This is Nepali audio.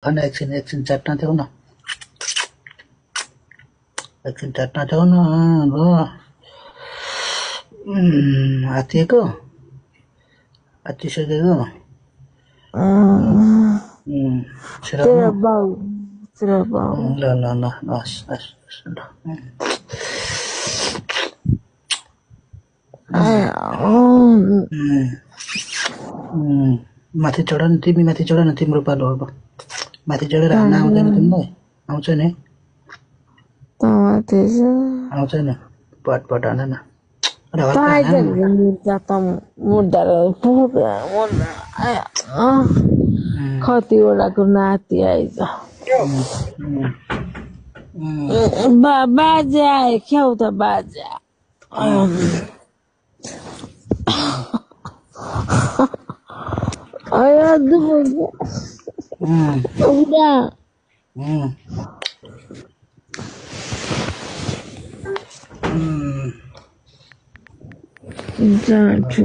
खाना एकछिन चाट्न देऊ न एकछिन चाट्न देऊ न ल आत्तिएको आत्तिसकेको तेरा बाउ ल ल ल हस् हस् ल माथि चढ न तिमी माथि चढ न तिम्रो पालो अब माथि चढेर हान्न आउँदैन तिमीलाई आउँछ नि आउँछ नि पटपट हान न कतिवटाको नाति आइज बाजे आए क्याउ त बाजे जान्छु